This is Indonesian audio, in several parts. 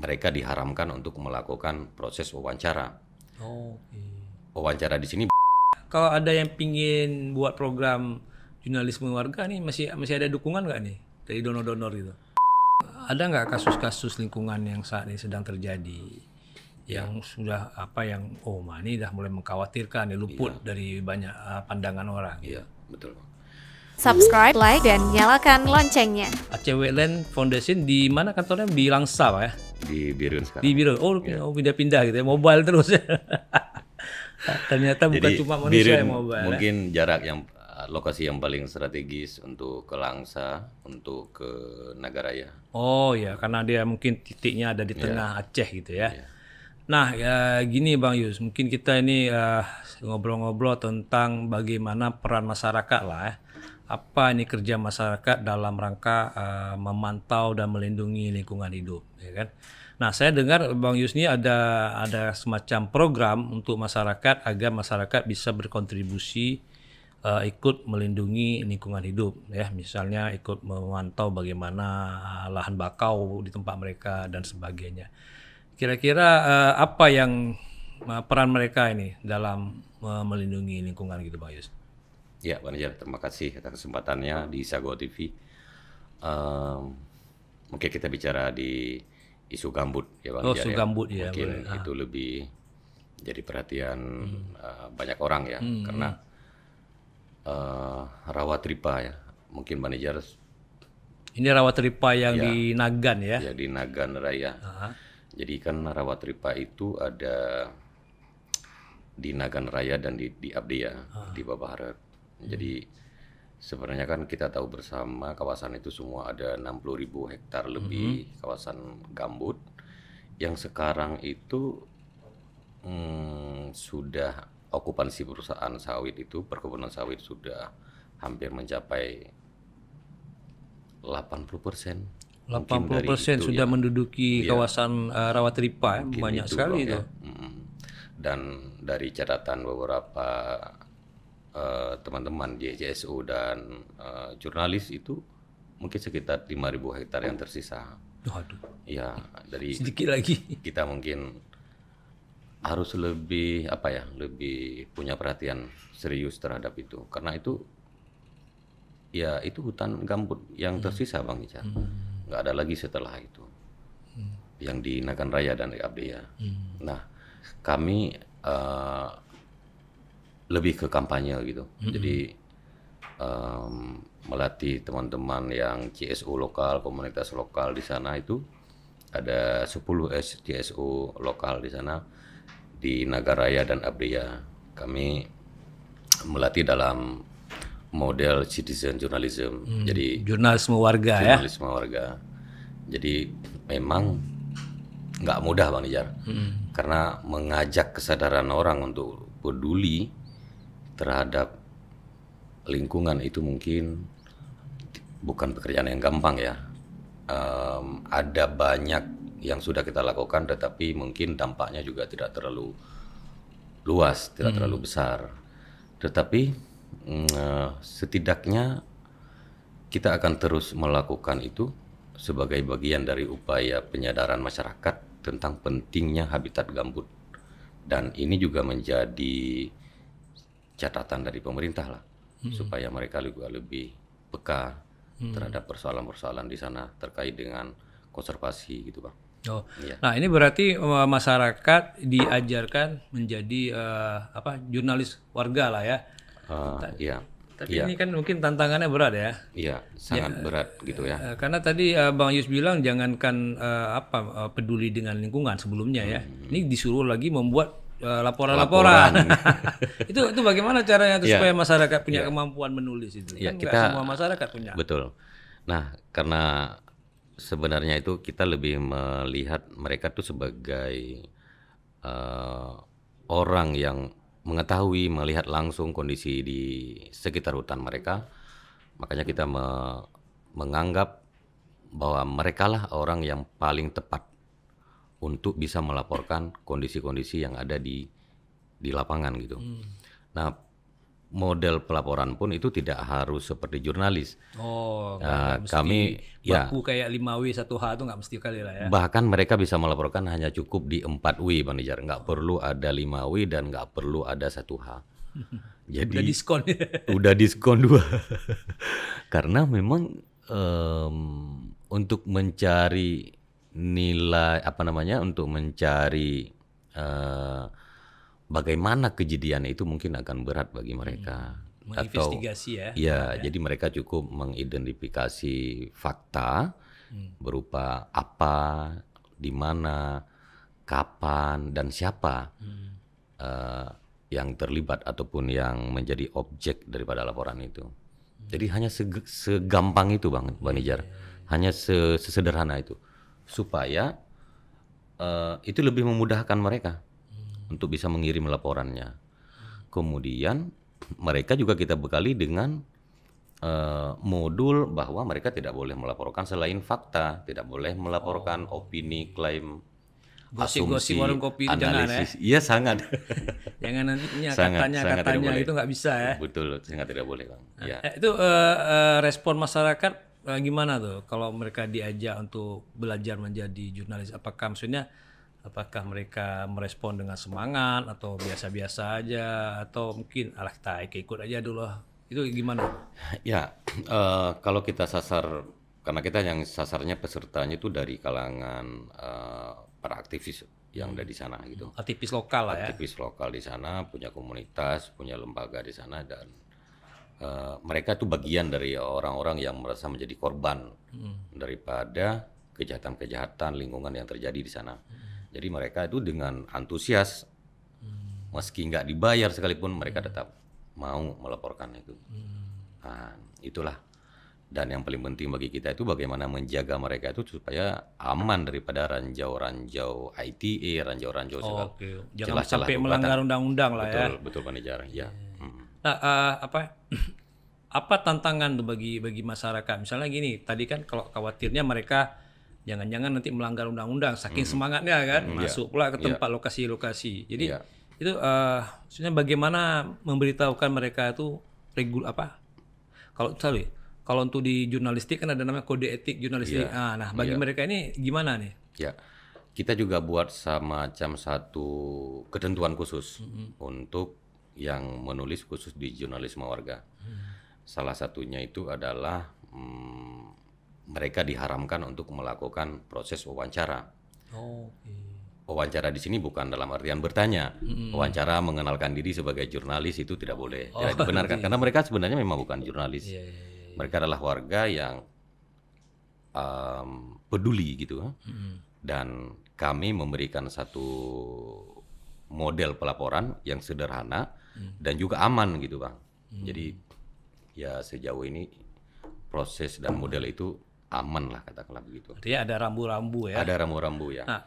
mereka diharamkan untuk melakukan proses wawancara. Oh, oke. Wawancara di sini Kalau ada yang pingin buat program jurnalisme warga nih, masih ada dukungan nggak nih dari donor-donor gitu? Ada nggak kasus-kasus lingkungan yang saat ini sedang terjadi yang sudah yang ini dah mulai mengkhawatirkan, luput dari banyak pandangan orang? Iya, betul. Subscribe, like, dan nyalakan loncengnya. Aceh Wetland Foundation di mana kantornya? Di Langsa, Pak ya? Di Birun sekarang. Di Biro. Oh, pindah-pindah gitu ya, mobile terus ya. Ternyata bukan Jadi, cuma manusia Birun yang mobile. mungkin jarak yang lokasi yang paling strategis untuk ke Langsa, untuk ke Nagaraya. Oh ya, karena dia mungkin titiknya ada di tengah Aceh gitu ya. Iya. Nah, ya gini Bang Yus, mungkin kita ini ngobrol-ngobrol tentang bagaimana peran masyarakat lah ya. Apa ini kerja masyarakat dalam rangka memantau dan melindungi lingkungan hidup, ya kan? Nah, saya dengar Bang Yus ini ada semacam program untuk masyarakat agar masyarakat bisa berkontribusi ikut melindungi lingkungan hidup, ya. Misalnya ikut memantau bagaimana lahan bakau di tempat mereka dan sebagainya. Kira-kira apa yang peran mereka ini dalam melindungi lingkungan gitu, Bang Yus? Ya, Pak Nijar, terima kasih atas kesempatannya di Sago TV. Mungkin kita bicara di isu gambut ya, Pak Nijar. Isu gambut ya. Mungkin itu lebih jadi perhatian banyak orang ya, karena rawatripa ya. Mungkin Pak Nijar. Ini rawatripa yang di Nagan ya? Ya, di Nagan Raya. Jadi kan rawatripa itu ada di Nagan Raya dan di Abdia, di Babaharat. Jadi sebenarnya kan kita tahu bersama kawasan itu semua ada 60.000 hektar lebih kawasan gambut yang sekarang itu sudah okupansi perusahaan sawit itu, perkebunan sawit sudah hampir mencapai 80%. 80% sudah menduduki kawasan rawatripa ya, banyak sekali itu. Ya. Dan dari catatan beberapa teman-teman di JSU dan jurnalis itu mungkin sekitar 5.000 hektar yang tersisa. Waduh. Ya, dari sedikit lagi. Kita mungkin harus lebih lebih punya perhatian serius terhadap itu, karena itu ya itu hutan gambut yang tersisa, Bang Ica. Nggak ada lagi setelah itu. Yang di Nagan Raya dan di Abdia. Nah, kami lebih ke kampanye gitu. Jadi melatih teman-teman yang CSU lokal, komunitas lokal di sana itu ada 10 CSU lokal di sana di Nagaraya dan Abdia. Kami melatih dalam model citizen journalism. Jadi jurnalisme warga jurnalisme warga. Jadi memang nggak mudah, Bang Nijar. Karena mengajak kesadaran orang untuk peduli terhadap lingkungan itu mungkin bukan pekerjaan yang gampang ya. Ada banyak yang sudah kita lakukan, tetapi mungkin dampaknya juga tidak terlalu luas, tidak terlalu besar. Tetapi setidaknya kita akan terus melakukan itu sebagai bagian dari upaya penyadaran masyarakat tentang pentingnya habitat gambut. Dan ini juga menjadi catatan dari pemerintah lah, supaya mereka juga lebih peka terhadap persoalan-persoalan di sana terkait dengan konservasi gitu, Bang. Oh. Ya. Nah, ini berarti masyarakat diajarkan menjadi jurnalis warga lah ya. Iya. Tapi ini kan mungkin tantangannya berat ya. Iya, sangat berat gitu ya. Karena tadi Bang Yus bilang jangankan peduli dengan lingkungan sebelumnya ya. Ini disuruh lagi membuat laporan-laporan. itu bagaimana caranya supaya masyarakat punya kemampuan menulis itu? Ya, kan kita semua masyarakat punya. Betul. Nah, karena sebenarnya itu kita lebih melihat mereka tuh sebagai orang yang mengetahui, melihat langsung kondisi di sekitar hutan mereka. Makanya kita menganggap bahwa merekalah orang yang paling tepat untuk bisa melaporkan kondisi-kondisi yang ada di lapangan gitu. Nah, model pelaporan pun itu tidak harus seperti jurnalis. Oh, Nah, nggak mesti kami ya baku kayak 5W 1H itu nggak mesti kali lah ya. bahkan mereka bisa melaporkan hanya cukup di 4W Bang Nijar, nggak perlu ada 5W dan nggak perlu ada 1H. Jadi Udah diskon. udah diskon 2. Karena memang untuk mencari nilai untuk mencari bagaimana kejadian itu mungkin akan berat bagi mereka. Menginvestigasi ya. Ya, jadi mereka cukup mengidentifikasi fakta berupa apa, di mana, kapan, dan siapa yang terlibat ataupun yang menjadi objek daripada laporan itu. Jadi hanya segampang itu Bang Nijar, hanya sesederhana itu, supaya itu lebih memudahkan mereka untuk bisa mengirim laporannya. Kemudian mereka juga kita bekali dengan modul bahwa mereka tidak boleh melaporkan selain fakta, tidak boleh melaporkan opini, klaim, Gosip-gosip asumsi, warung kopi itu jangan ya. analisis. Iya sangat. Jangan nantinya sangat katanya tidak boleh. itu nggak bisa ya. Betul, sangat tidak boleh Bang. Ya. Itu respon masyarakat gimana tuh kalau mereka diajak untuk belajar menjadi jurnalis? Apakah mereka merespon dengan semangat atau biasa-biasa aja atau mungkin kita ikut aja dulu? Itu gimana? Ya, kalau kita sasar, karena kita yang sasarnya pesertanya itu dari kalangan para aktivis yang ada di sana gitu. Aktivis lokal lah ya. Aktivis lokal di sana, punya komunitas, punya lembaga di sana, dan mereka itu bagian dari orang-orang yang merasa menjadi korban daripada kejahatan-kejahatan lingkungan yang terjadi di sana. Jadi mereka itu dengan antusias, meski nggak dibayar sekalipun, mereka tetap mau melaporkan itu. Nah, itulah. Dan yang paling penting bagi kita itu bagaimana menjaga mereka itu supaya aman daripada ranjau-ranjau ITE, ranjau-ranjau segala. Jangan sampai melanggar undang-undang lah ya. Betul Pak Nijar. Ya. Nah, apa tantangan tuh bagi masyarakat? Misalnya gini, tadi kan kalau khawatirnya mereka jangan-jangan nanti melanggar undang-undang, saking semangatnya kan, masuk pula ke tempat lokasi-lokasi. Jadi itu sebenarnya bagaimana memberitahukan mereka itu kalau untuk di jurnalistik kan ada namanya kode etik jurnalistik. Nah, bagi mereka ini gimana nih? Ya, kita juga buat semacam satu ketentuan khusus untuk yang menulis khusus di jurnalisme warga. Salah satunya itu adalah mereka diharamkan untuk melakukan proses wawancara. Wawancara di sini bukan dalam artian bertanya. Wawancara mengenalkan diri sebagai jurnalis itu tidak boleh, tidak dibenarkan karena mereka sebenarnya memang bukan jurnalis. Mereka adalah warga yang peduli gitu. Dan kami memberikan satu model pelaporan yang sederhana dan juga aman gitu Bang. Jadi ya sejauh ini proses dan model itu aman lah katakanlah begitu. Artinya ada rambu-rambu ya. Ada rambu-rambu ya. Nah,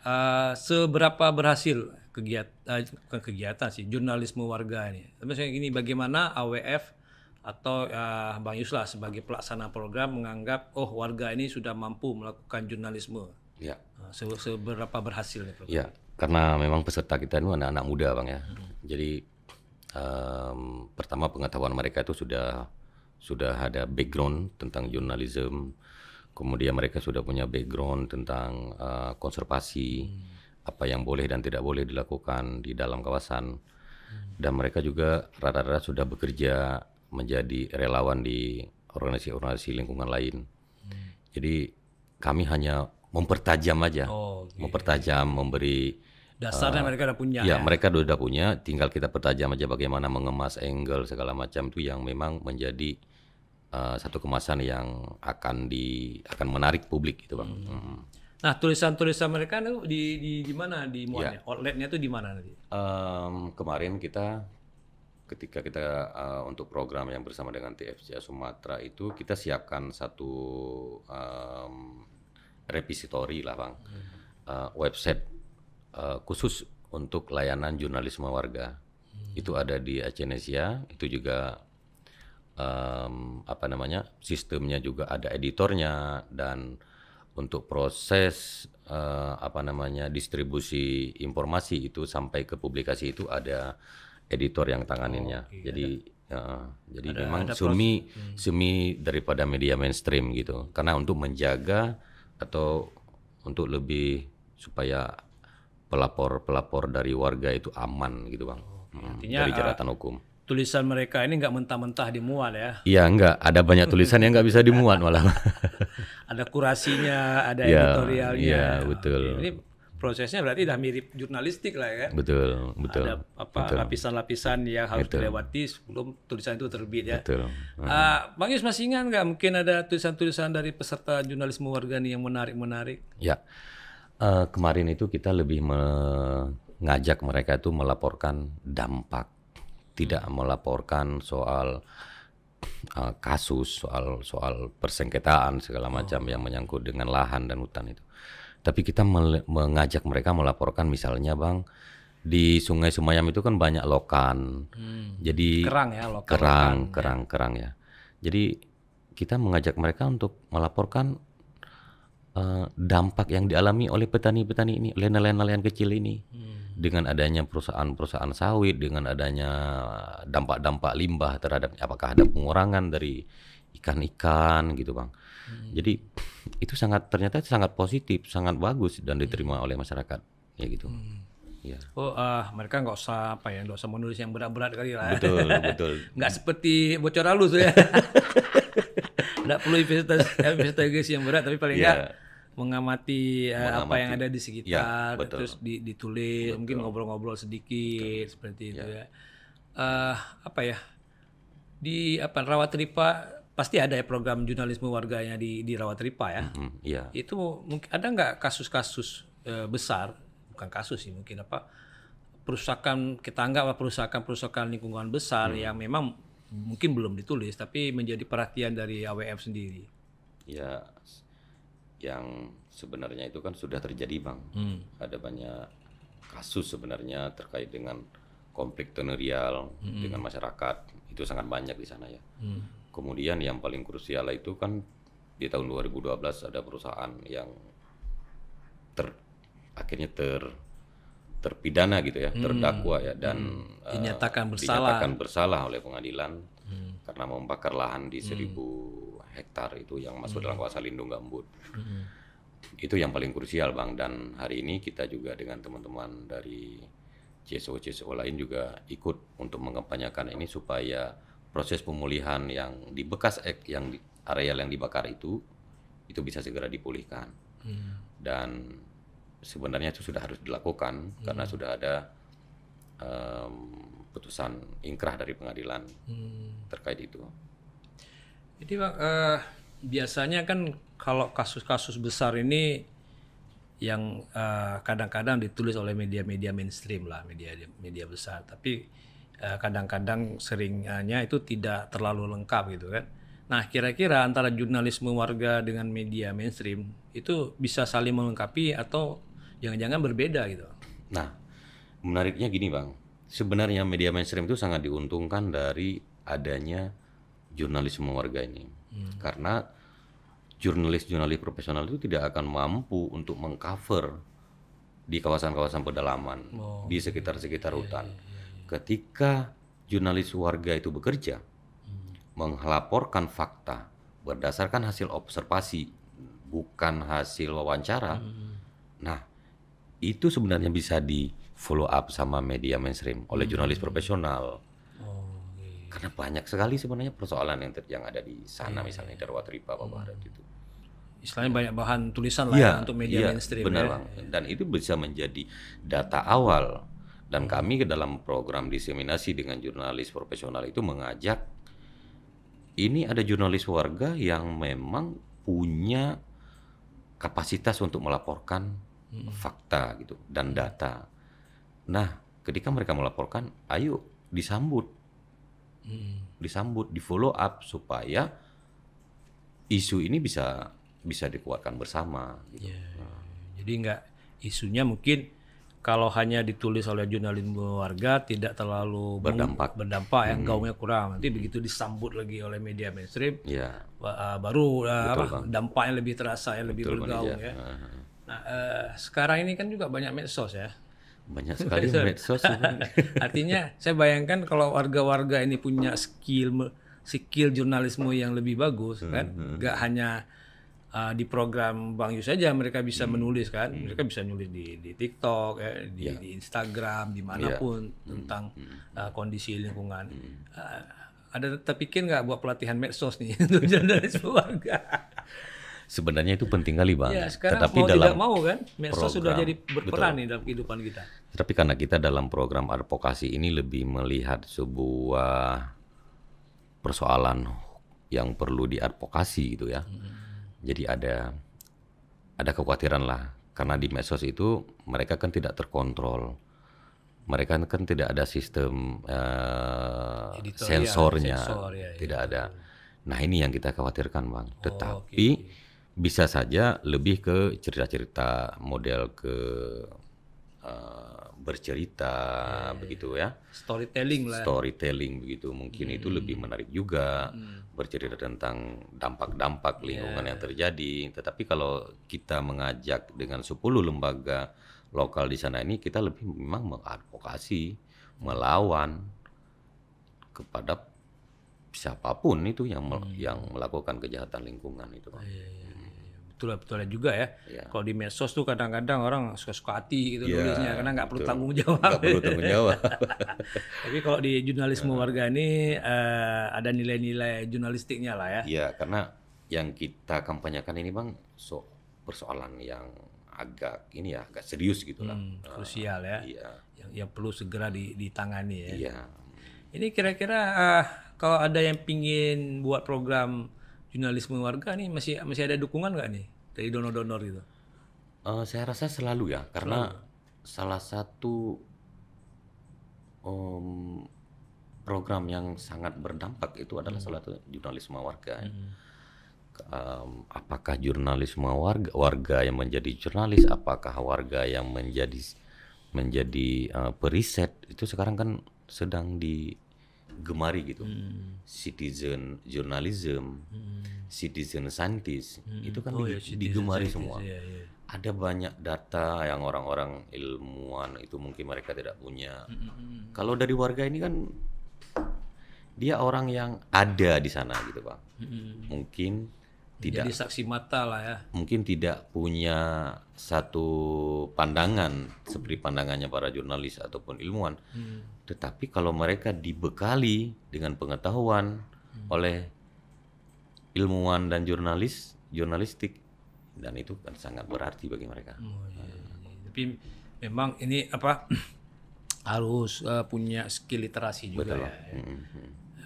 seberapa berhasil kegiatan sih jurnalisme warga ini? Misalnya gini, bagaimana AWF atau Bang Yus lah sebagai pelaksana program menganggap warga ini sudah mampu melakukan jurnalisme. Ya. Seberapa berhasil program? Ya, karena memang peserta kita itu anak-anak muda Bang ya. Jadi pertama pengetahuan mereka itu sudah ada background tentang jurnalisme. Kemudian mereka sudah punya background tentang konservasi, apa yang boleh dan tidak boleh dilakukan di dalam kawasan. Dan mereka juga rata-rata sudah bekerja menjadi relawan di organisasi-organisasi lingkungan lain. Jadi kami hanya mempertajam aja, mempertajam, memberi dasarnya mereka udah punya. Ya, mereka sudah punya, tinggal kita pertajam aja bagaimana mengemas angle segala macam itu yang memang menjadi satu kemasan yang akan menarik publik gitu Bang. Nah, tulisan-tulisan mereka itu di mana dimuatnya? Outletnya itu di mana nanti? Kemarin ketika kita untuk program yang bersama dengan TFCA Sumatera itu kita siapkan satu repository lah Bang, website khusus untuk layanan jurnalisme warga. Itu ada di Aceh, itu juga sistemnya juga ada editornya, dan untuk proses distribusi informasi itu sampai ke publikasi itu ada editor yang tanganinnya. Jadi Ya, jadi memang semi daripada media mainstream gitu. Karena untuk menjaga atau untuk lebih supaya pelapor dari warga itu aman gitu Bang. Artinya Dari jeratan hukum. tulisan mereka ini nggak mentah-mentah dimuat ya. Iya enggak, ada banyak tulisan yang nggak bisa dimuat malah. Ada kurasinya, ada Ya, editorialnya. iya, betul. Ini prosesnya berarti udah mirip jurnalistik lah ya. Betul. Ada lapisan-lapisan yang harus dilewati sebelum tulisan itu terbit ya. Betul. Bang Yus masih ingat nggak mungkin ada tulisan-tulisan dari peserta jurnalisme warga nih yang menarik-menarik? Ya, kemarin itu kita lebih mengajak mereka itu melaporkan dampak, tidak melaporkan soal kasus, soal persengketaan segala macam yang menyangkut dengan lahan dan hutan itu. Tapi kita mengajak mereka melaporkan misalnya Bang, di Sungai Semayam itu kan banyak lokan. Jadi Kerang ya, lokal. kerang ya. Jadi kita mengajak mereka untuk melaporkan dampak yang dialami oleh petani-petani ini, nelayan-nelayan kecil ini. Dengan adanya perusahaan-perusahaan sawit, dengan adanya dampak-dampak limbah terhadap apakah ada pengurangan dari ikan-ikan gitu Bang. Jadi itu ternyata sangat positif, sangat bagus dan diterima oleh masyarakat ya gitu. Ya. Mereka nggak usah menulis yang berat-berat kali lah. Betul. Nggak seperti bocor halus ya. Nggak perlu investigasi yang berat, tapi paling nggak mengamati apa yang ada di sekitar, terus ditulis, mungkin ngobrol-ngobrol sedikit seperti itu ya. Di Rawatripa pasti ada ya program jurnalisme warganya di Rawatripa ya. Iya. Itu mungkin ada nggak kasus-kasus besar, bukan kasus sih mungkin perusakan, kita anggap perusakan lingkungan besar yang memang mungkin belum ditulis tapi menjadi perhatian dari AWF sendiri. Ya, yang sebenarnya itu kan sudah terjadi Bang. Ada banyak kasus sebenarnya terkait dengan konflik teritorial dengan masyarakat, itu sangat banyak di sana ya. Kemudian yang paling krusial itu kan di tahun 2012 ada perusahaan yang akhirnya terpidana gitu ya, terdakwa ya, dan dinyatakan bersalah oleh pengadilan karena membakar lahan di 1.000 hektar itu yang masuk dalam kawasan lindung gambut. Itu yang paling krusial Bang, dan hari ini kita juga dengan teman-teman dari CSO lain juga ikut untuk mengampanyakan ini supaya proses pemulihan yang di bekas areal yang dibakar itu bisa segera dipulihkan. Dan sebenarnya itu sudah harus dilakukan karena sudah ada putusan ingkrah dari pengadilan terkait itu. Jadi Bang, biasanya kan kalau kasus-kasus besar ini yang kadang-kadang ditulis oleh media-media mainstream lah, media besar, tapi kadang-kadang seringnya itu tidak terlalu lengkap gitu kan. Nah, kira-kira antara jurnalisme warga dengan media mainstream itu bisa saling melengkapi atau jangan-jangan berbeda gitu? Nah, menariknya gini Bang, sebenarnya media mainstream itu sangat diuntungkan dari adanya jurnalisme warga ini. Karena jurnalis-jurnalis profesional itu tidak akan mampu untuk mengcover di kawasan-kawasan pedalaman, di sekitar-sekitar hutan. Ketika jurnalis warga itu bekerja, melaporkan fakta berdasarkan hasil observasi, bukan hasil wawancara. Nah, itu sebenarnya bisa di follow up sama media mainstream oleh jurnalis profesional. Karena banyak sekali sebenarnya persoalan yang ada di sana, misalnya di Rawatripa, Barat itu. Istilahnya banyak bahan tulisan lah ya untuk media mainstream. Benar Bang. Dan itu bisa menjadi data awal. Dan kami ke dalam program diseminasi dengan jurnalis profesional itu mengajak, ini ada jurnalis warga yang memang punya kapasitas untuk melaporkan fakta gitu dan data. Nah, ketika mereka melaporkan, ayo disambut, di follow up supaya isu ini bisa dikuatkan bersama. Gitu. Jadi nggak, isunya mungkin kalau hanya ditulis oleh jurnalisme warga tidak terlalu berdampak ya, gaungnya kurang. Nanti begitu disambut lagi oleh media mainstream, baru dampaknya lebih terasa ya, lebih bergaung ya. Nah, sekarang ini kan juga banyak medsos ya. Banyak sekali medsos. Artinya saya bayangkan kalau warga-warga ini punya skill jurnalisme yang lebih bagus kan, nggak hanya di program Bang Yus saja mereka bisa menulis kan, mereka bisa nulis di TikTok, ya, di Instagram, dimanapun tentang kondisi lingkungan. Ada terpikir nggak buat pelatihan medsos nih untuk jurnalisme warga? Sebenarnya itu penting kali Bang. Ya, sekarang Tetapi mau dalam tidak mau kan, medsos sudah program, jadi berperan nih dalam kehidupan kita. Tetapi karena kita dalam program advokasi ini lebih melihat sebuah persoalan yang perlu diadvokasi gitu ya. Jadi ada kekhawatiran lah, karena di medsos itu mereka kan tidak terkontrol. Mereka kan tidak ada sistem sensornya, tidak ada. Nah ini yang kita khawatirkan Bang. Tetapi bisa saja lebih ke cerita-cerita model ke bercerita begitu ya. Storytelling lah. Storytelling begitu, mungkin itu lebih menarik juga. Bercerita tentang dampak-dampak lingkungan yang terjadi. Tetapi kalau kita mengajak dengan 10 lembaga lokal di sana ini, kita lebih memang mengadvokasi, melawan kepada siapapun itu yang melakukan kejahatan lingkungan itu Pak. Betul juga ya. Kalau di medsos tuh kadang-kadang orang suka-suka hati gitu nulisnya karena nggak perlu tanggung jawab. Nggak perlu tanggung jawab. Tapi kalau di jurnalisme warga ini ada nilai-nilai jurnalistiknya lah ya. Iya, karena yang kita kampanyekan ini Bang persoalan yang agak serius gitu lah. Krusial ya. Iya. Yang perlu segera ditangani ya. Iya. Ini kira-kira kalau ada yang pingin buat program jurnalisme warga nih masih ada dukungan nggak nih dari donor-donor gitu? Saya rasa selalu ya, karena salah satu program yang sangat berdampak itu adalah salah satu jurnalisme warga. Apakah jurnalisme warga yang menjadi jurnalis, apakah warga yang menjadi periset, itu sekarang kan sedang digemari gitu. Citizen journalism, citizen scientist, itu kan digemari semua. Ada banyak data yang orang-orang ilmuwan itu mungkin mereka tidak punya. Kalau dari warga ini kan dia orang yang ada di sana gitu Pak. Mungkin tidak jadi saksi mata lah ya. Mungkin tidak punya satu pandangan seperti pandangannya para jurnalis ataupun ilmuwan. Tetapi kalau mereka dibekali dengan pengetahuan oleh ilmuwan dan jurnalistik, dan itu kan sangat berarti bagi mereka. Tapi memang ini harus punya skill literasi juga. Betul. Ya.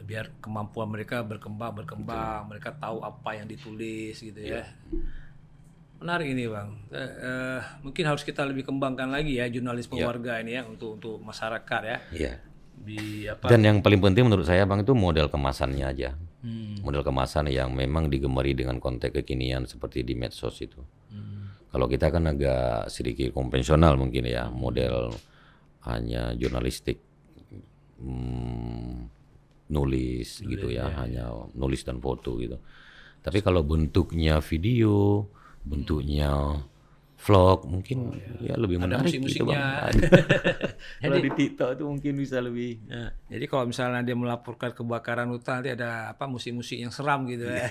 Biar kemampuan mereka berkembang, mereka tahu apa yang ditulis gitu ya. Menarik ini Bang. Mungkin harus kita lebih kembangkan lagi ya jurnalisme warga ini ya untuk masyarakat ya. Iya. Dan yang paling penting menurut saya Bang itu model kemasannya aja. Model kemasan yang memang digemari dengan konteks kekinian seperti di medsos itu. Kalau kita kan agak sedikit konvensional mungkin ya, model hanya jurnalistik, nulis gitu ya, hanya nulis dan foto gitu. Tapi kalau bentuknya video, bentuknya vlog mungkin ya lebih menarik gitu Bang. Kalau di TikTok itu mungkin bisa lebih. Jadi kalau misalnya dia melaporkan kebakaran hutan, nanti ada musik-musik yang seram gitu ya.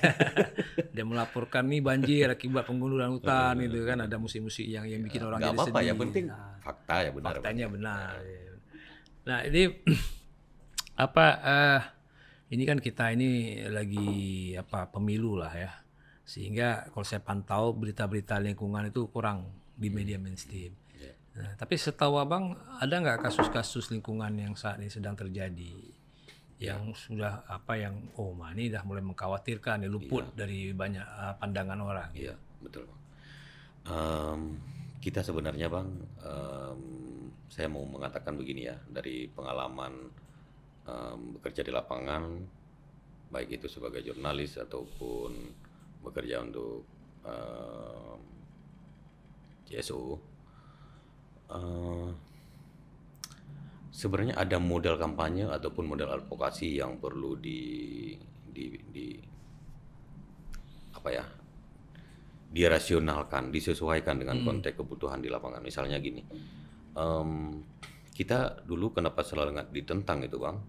Dia melaporkan nih banjir akibat penggundulan hutan gitu kan, ada musik-musik yang bikin orang jadi sedih. Yang penting fakta ya benar. Faktanya benar. Nah, ini ini kan kita ini lagi pemilu lah ya. Sehingga kalau saya pantau berita-berita lingkungan itu kurang di media mainstream. Nah, tapi setahu Abang ada nggak kasus-kasus lingkungan yang saat ini sedang terjadi yang sudah ini dah mulai mengkhawatirkan, luput dari banyak pandangan orang. Iya, betul. Kita sebenarnya Bang, saya mau mengatakan begini ya, dari pengalaman bekerja di lapangan, baik itu sebagai jurnalis ataupun bekerja untuk CSO, sebenarnya ada model kampanye ataupun model advokasi yang perlu dirasionalkan, disesuaikan dengan konteks kebutuhan di lapangan. Misalnya gini, kita dulu kenapa selalu nggak ditentang itu Bang,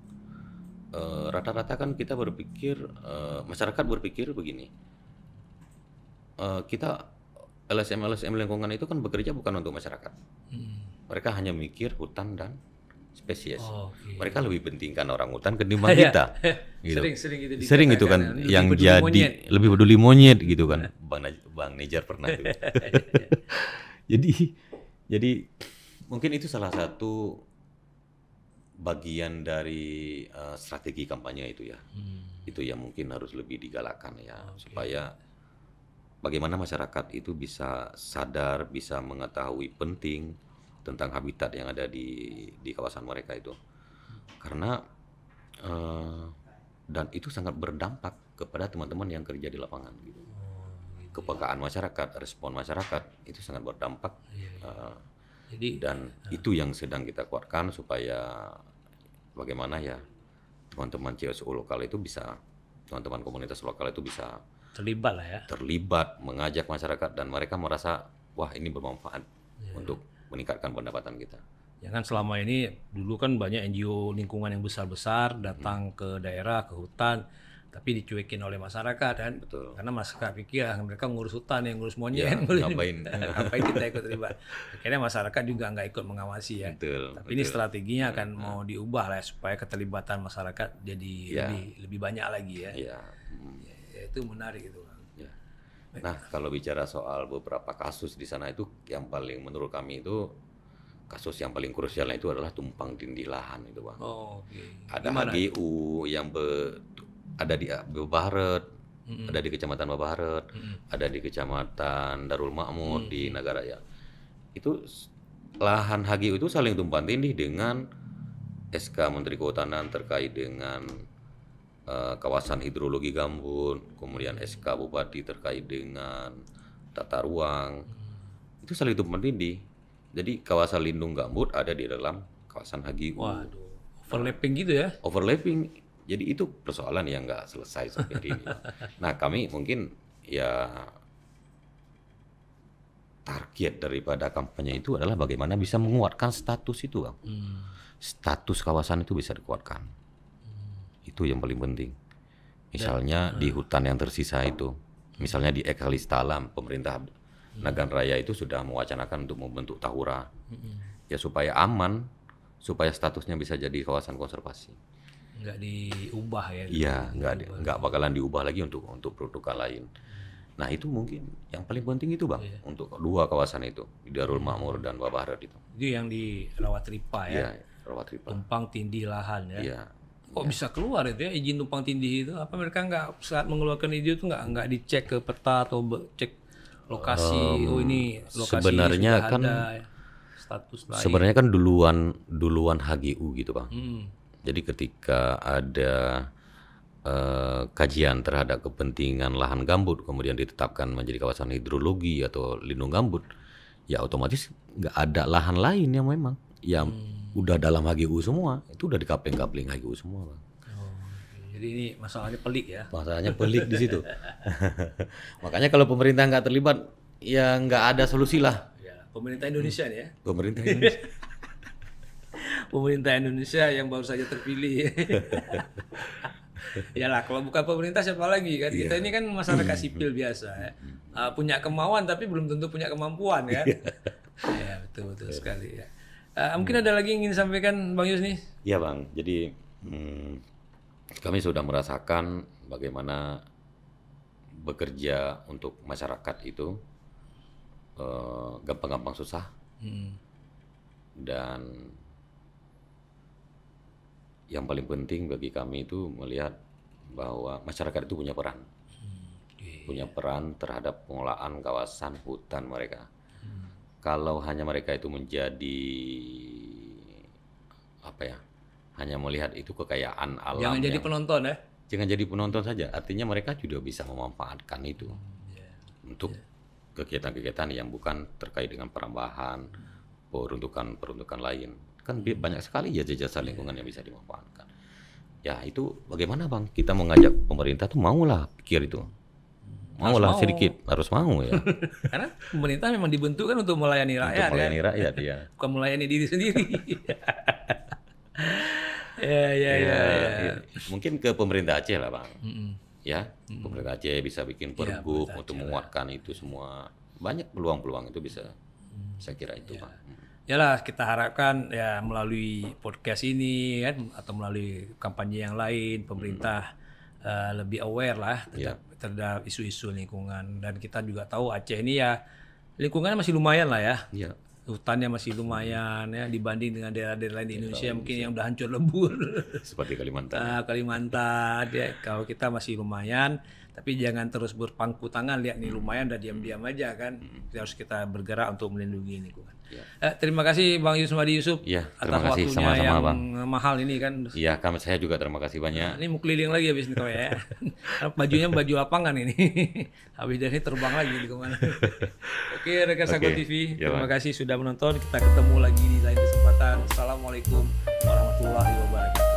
rata-rata kan kita berpikir, masyarakat berpikir begini, kita LSM lingkungan itu kan bekerja bukan untuk masyarakat. Mereka hanya mikir hutan dan spesies. Mereka lebih pentingkan orang hutan ketimbang kita. Gitu. Sering itu kan yang jadi lebih peduli monyet gitu kan. Bang Nejar pernah itu. Jadi mungkin itu salah satu bagian dari strategi kampanye itu ya. Itu yang mungkin harus lebih digalakkan ya, supaya bagaimana masyarakat itu bisa sadar, bisa mengetahui penting tentang habitat yang ada di kawasan mereka itu. Karena dan itu sangat berdampak kepada teman-teman yang kerja di lapangan gitu. Kepekaan masyarakat, respon masyarakat itu sangat berdampak. Dan itu yang sedang kita kuatkan supaya bagaimana ya teman-teman CSO lokal itu bisa, teman-teman komunitas lokal itu bisa terlibat lah ya. Terlibat, mengajak masyarakat dan mereka merasa wah ini bermanfaat untuk meningkatkan pendapatan kita. Ya kan selama ini dulu kan banyak NGO lingkungan yang besar-besar datang ke daerah, ke hutan, tapi dicuekin oleh masyarakat kan. Betul. Karena masyarakat pikir mereka ngurus hutan, yang ngurus monyet, ngapain kita ikut terlibat. Akhirnya masyarakat juga nggak ikut mengawasi ya. Betul, tapi ini strateginya akan mau diubah lah ya, supaya keterlibatan masyarakat jadi lebih banyak lagi ya. Itu menarik itu. Nah, kalau bicara soal beberapa kasus di sana itu yang paling menurut kami itu kasus yang paling krusialnya itu adalah tumpang tindih lahan itu Bang. Ada HGU yang ada di Babaret, ada di Kecamatan Babaret, ada di Kecamatan Darul Makmur di Nagaraya. Itu lahan HGU itu saling tumpang tindih dengan SK Menteri Kehutanan terkait dengan kawasan hidrologi gambut, kemudian SK Bupati terkait dengan tata ruang. Itu saling tumpang tindih. Jadi kawasan lindung gambut ada di dalam kawasan HGU. Waduh, overlapping gitu ya? Overlapping. Jadi itu persoalan yang nggak selesai sampai hari ini. Nah, kami mungkin ya target daripada kampanye itu adalah bagaimana bisa menguatkan status itu Bang. Status kawasan itu bisa dikuatkan. Itu yang paling penting. Misalnya di hutan yang tersisa itu, misalnya di Ekalista Alam, pemerintah Nagan Raya itu sudah mewacanakan untuk membentuk Tahura, ya supaya aman, supaya statusnya bisa jadi kawasan konservasi. Nggak diubah ya? Iya, nggak bakalan diubah lagi untuk peruntukan lain. Nah itu mungkin yang paling penting itu Bang, untuk dua kawasan itu, di Darul Makmur dan Babaret itu. Itu yang di Rawatripa ya? Iya, Rawatripa. Tumpang tindih lahan ya? Iya. Kok bisa keluar itu ya izin tumpang tindih itu? Apa mereka nggak saat mengeluarkan izin itu nggak dicek ke peta atau cek lokasi? Oh ini lokasi sebenarnya sudah kan ada status lain. Sebenarnya kan duluan HGU gitu Bang. Jadi ketika ada kajian terhadap kepentingan lahan gambut kemudian ditetapkan menjadi kawasan hidrologi atau lindung gambut, ya otomatis nggak ada lahan lain yang memang yang udah dalam HGU semua, itu udah dikapling-kapling HGU semua Bang. Jadi ini masalahnya pelik ya? Masalahnya pelik di situ. Makanya kalau pemerintah nggak terlibat, ya nggak ada solusi lah. Ya, pemerintah Indonesia nih ya? Pemerintah Indonesia. Pemerintah Indonesia yang baru saja terpilih. Yalah, kalau bukan pemerintah siapa lagi kan? Kita ini kan masyarakat sipil biasa ya. Punya kemauan tapi belum tentu punya kemampuan ya. Ya betul sekali ya. Mungkin ada lagi yang ingin disampaikan Bang Yus nih? Iya Bang, jadi kami sudah merasakan bagaimana bekerja untuk masyarakat itu gampang-gampang susah. Dan yang paling penting bagi kami itu melihat bahwa masyarakat itu punya peran. Punya peran terhadap pengelolaan kawasan hutan mereka. Kalau hanya mereka itu menjadi hanya melihat itu kekayaan alam. Jangan jadi penonton ya. Jangan jadi penonton saja. Artinya mereka juga bisa memanfaatkan itu untuk kegiatan-kegiatan yang bukan terkait dengan perambahan, peruntukan lain. Kan banyak sekali ya jasa lingkungan yang bisa dimanfaatkan. Ya itu bagaimana Bang? Kita mengajak pemerintah tuh maulah pikir itu. mau lah sedikit, harus mau ya. Karena pemerintah memang dibentuk kan untuk melayani rakyat. Untuk melayani rakyat ya. Bukan melayani diri sendiri. Ya. Mungkin ke pemerintah Aceh lah Bang. Ya, pemerintah Aceh bisa bikin pergub untuk menguatkan itu semua. Banyak peluang-peluang itu bisa. Saya kira itu Bang. Yalah, kita harapkan ya melalui podcast ini kan atau melalui kampanye yang lain pemerintah lebih aware lah terhadap isu-isu lingkungan, dan kita juga tahu Aceh ini ya lingkungannya masih lumayan lah ya. Iya. Hutannya masih lumayan ya dibanding dengan daerah-daerah lain di Indonesia mungkin yang udah hancur lebur. Seperti Kalimantan. Kalimantan ya, kalau kita masih lumayan, tapi jangan terus berpangku tangan lihat nih lumayan udah diam-diam aja kan. Harus kita bergerak untuk melindungi lingkungan. Terima kasih Bang Yusmadi Yusuf Terima atas kasih waktunya sama-sama, yang Bang. mahal ini kan. Iya, saya juga terima kasih banyak. Ini mau keliling lagi habis ini kau ya. Bajunya baju lapangan ini. Habis dari ini terbang lagi di kemana. Oke, rekan Sago TV, terima kasih sudah menonton. Kita ketemu lagi di lain kesempatan. Assalamualaikum warahmatullahi wabarakatuh.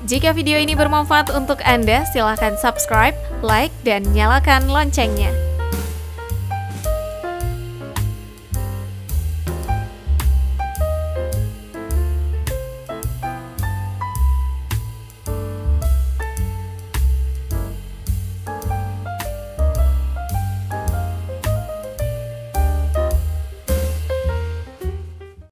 Jika video ini bermanfaat untuk Anda, silakan subscribe, like, dan nyalakan loncengnya.